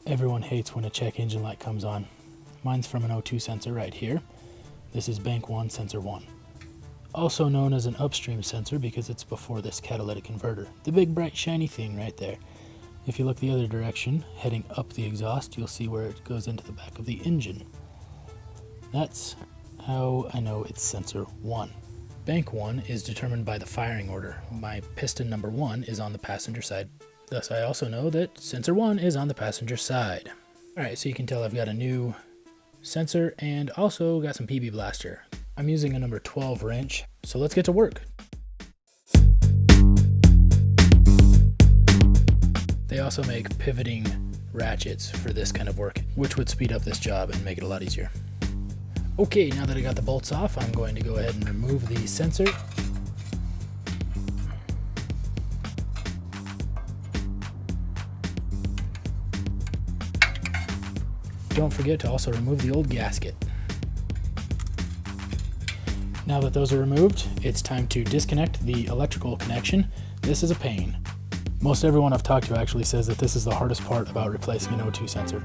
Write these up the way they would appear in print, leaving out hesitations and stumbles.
Everyone hates when a check engine light comes on. Mine's from an O2 sensor right here. This is bank 1, sensor 1. Also known as an upstream sensor because it's before this catalytic converter. The big bright shiny thing right there. If you look the other direction, heading up the exhaust, you'll see where it goes into the back of the engine. That's how I know it's sensor 1. Bank 1 is determined by the firing order. My piston number 1 is on the passenger side. Thus I also know that sensor 1 is on the passenger side. Alright, so you can tell I've got a new sensor and also got some PB blaster. I'm using a number 12 wrench, so let's get to work. They also make pivoting ratchets for this kind of work, which would speed up this job and make it a lot easier. Okay, now that I got the bolts off, I'm going to go ahead and remove the sensor. Don't forget to also remove the old gasket. Now that those are removed, it's time to disconnect the electrical connection. This is a pain. Most everyone I've talked to actually says that this is the hardest part about replacing an O2 sensor.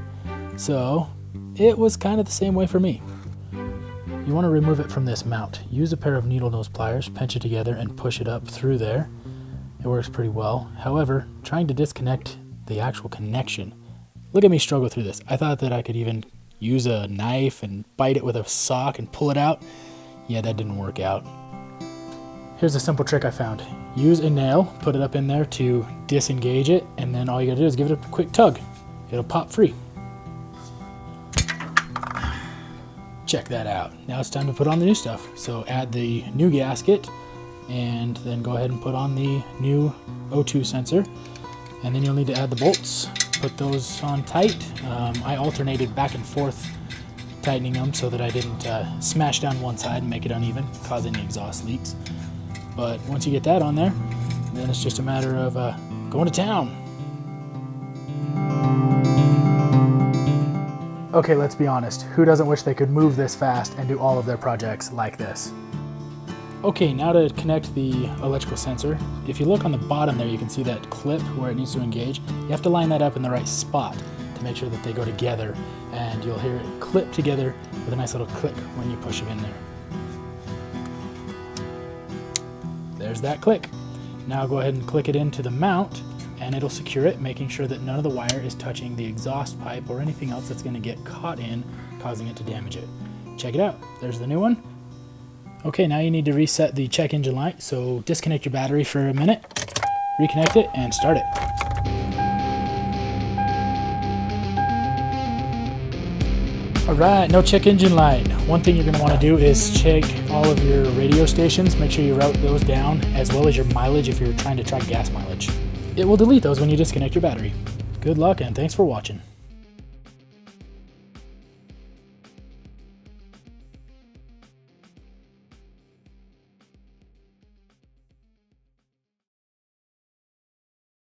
So it was kind of the same way for me. You want to remove it from this mount. Use a pair of needle nose pliers, pinch it together and push it up through there. It works pretty well. However, trying to disconnect the actual connection, look at me struggle through this. I thought that I could even use a knife and bite it with a sock and pull it out. Yeah, that didn't work out. Here's a simple trick I found. Use a nail, put it up in there to disengage it, and then all you gotta do is give it a quick tug. It'll pop free. Check that out. Now it's time to put on the new stuff. So add the new gasket, and then go ahead and put on the new O2 sensor. And then you'll need to add the bolts. Put those on tight. I alternated back and forth tightening them so that I didn't smash down one side and make it uneven, cause any exhaust leaks. But once you get that on there, then it's just a matter of going to town. Okay, let's be honest. Who doesn't wish they could move this fast and do all of their projects like this? Okay, now to connect the electrical sensor. If you look on the bottom there, you can see that clip where it needs to engage. You have to line that up in the right spot to make sure that they go together, and you'll hear it clip together with a nice little click when you push them in there. There's that click. Now go ahead and click it into the mount and it'll secure it, making sure that none of the wire is touching the exhaust pipe or anything else that's going to get caught in, causing it to damage it. Check it out. There's the new one. Okay, now you need to reset the check engine light, so disconnect your battery for a minute, reconnect it, and start it. Alright, no check engine light. One thing you're going to want to do is check all of your radio stations. Make sure you route those down, as well as your mileage if you're trying to track gas mileage. It will delete those when you disconnect your battery. Good luck and thanks for watching.